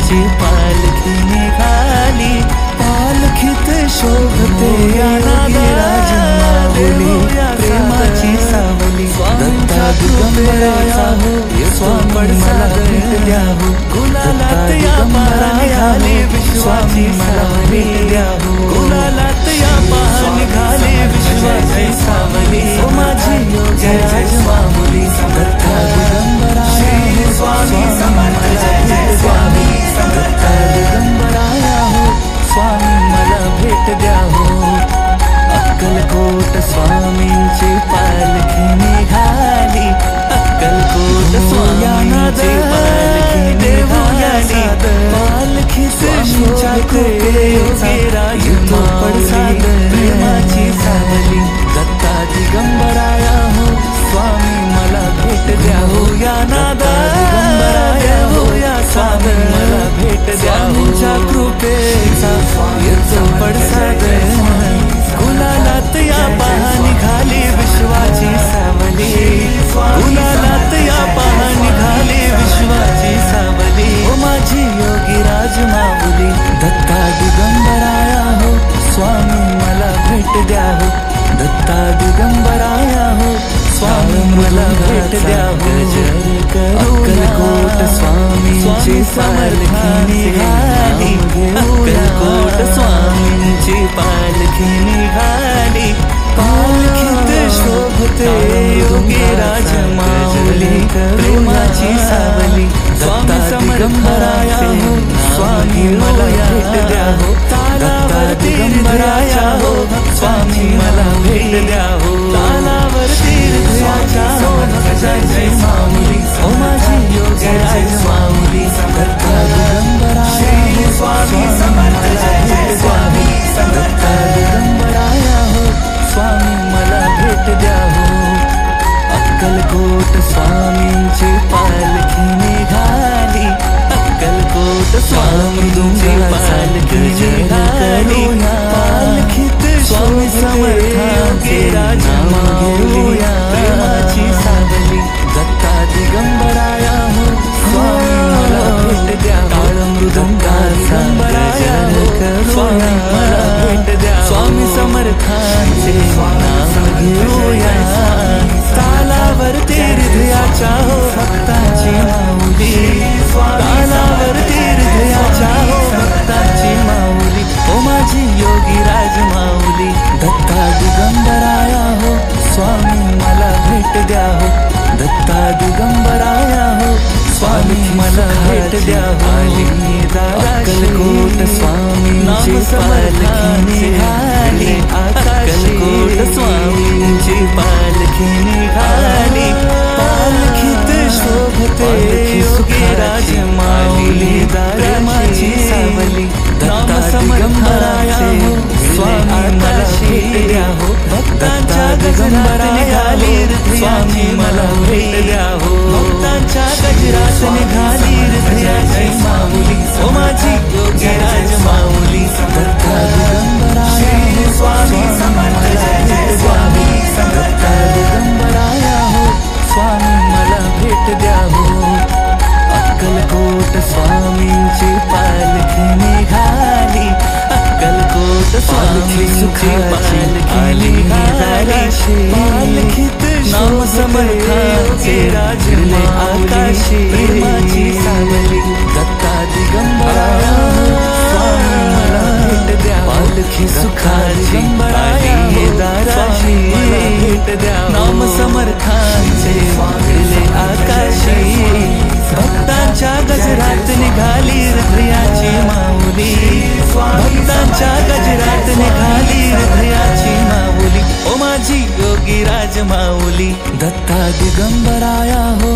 स्वामींची पालखी निघाली, पालखीत शोभते योगीराज माऊली, प्रेमाची सावली दत्ता दिगंबराया हो, स्वामी मला भेट द्या हो, गुलालात या पहा निघाले विश्वाची मला भेट द्या हो, गुलालात या पहा निघाले विश्वाची सावली, ओ माझी योगीराज माऊली दत्ता दिगंबराया हो, स्वामी समर्थ जय जय स्वामी दत्ता दिगंबराया हो, स्वामी मला भेट द्या हो। अक्कलकोट स्वामींची पालखी निघाली, अक्कलकोट स्वामींची पालखी निघाली, पालखीत शोभते योगीराज माऊली, प्रेमाची सावली दत्ता दिगंबराया हो, स्वामी मला भेट द्या हो, या नादा दिगंबराया हो, या स्वामी मला भेट द्या हो, कृपेचा येतो पडसाद, गुलालात या पहा निघाली विश्वाची सावली, गुलालात या पहा निघाली विश्वाची सावली, ओ माझी योगीराज माऊली दत्ता दिगंबराया हो, स्वामी मला भेट द्या हो, दत्ता दिगंबराया हो, स्वामी मला भेट द्या हो। अक्कलकोट स्वामींची पालखी निघाली, अक्कलकोट स्वामींची पालखी निघाली, पालखीत शोभते योगीराज माऊली, प्रेमाची सावली दत्ता दिगंबराया हो, स्वामी मला भेट द्या हो, तालावर दिगंबराया हो, स्वामी मला भेट द्या हो, तालावर तीर्थयाच्या हो, जय जय माऊली, ओ माझी योगीराज माऊली दत्ता दिगंबराया हो, स्वामी समर्थ जय जय स्वामी दत्ता दिगंबराया हो, स्वामी मला भेट द्या हो। अक्कलकोट स्वामींची पालखी निघाली, अक्कलकोट स्वामींची पालखी निघाली, पालखीत स्वामी समर्थ योगीराज माऊली, प्रेमाची सावली दत्ता दिगंबराया हो, स्वामी मला भेट द्या हो, मृदंगाचा गजर स्वामी मला भेट द्या, स्वामी समर्थांचे नाम घेऊया, तालावर तीर्थयाच्या हो भक्तांची माऊली, तालावर तीर्थयाच्या हो भक्तांची माऊली, ओ माझी योगीराज माऊली दत्ता दिगंबराया हो, स्वामी मला भेट द्या हो, दत्ता दिगंबराया हो, स्वामी मला भेट द्या हो। अक्कलकोट स्वामींची पालखी निघाली, अक्कलकोट स्वामींची पालखी निघाली, पालखीत शोभते योगीराज माऊली, प्रेमाची सावली दत्ता दिगंबराया हो, स्वामी मला भेट द्या हो, भक्तांच्या गजरात निघाली हृदयाची मला भेट द्या हो, भक्तांच्या गजरात निघाली हृदयाची माऊली, ओ माझी योगीराज माऊली दत्ता दिगंबराया हो, स्वामी समर्थ जय जय स्वामी दत्ता दिगंबराया हो, स्वामी मला भेट द्या हो। अक्कलकोट स्वामींची पालखी निघाली, अक्कलकोट स्वामींची पालखी निघाली, पालखीत नाम समर्थांचे राजले आकाशी, प्रेमाची सावली दत्ता दिगंबराया हो, स्वामी मला भेट द्या, पालखी सुखाची पाठी दाराशी मला भेट द्या, नाम समर्थांचे वागले आकाशी, भक्तांच्या गजरात निघाली हृदयाची माऊली, भक्तांच्या गजरात निघाली हृदयाची माऊली, ओ माझी योगीराज माऊली दत्ता दिगंबराया हो।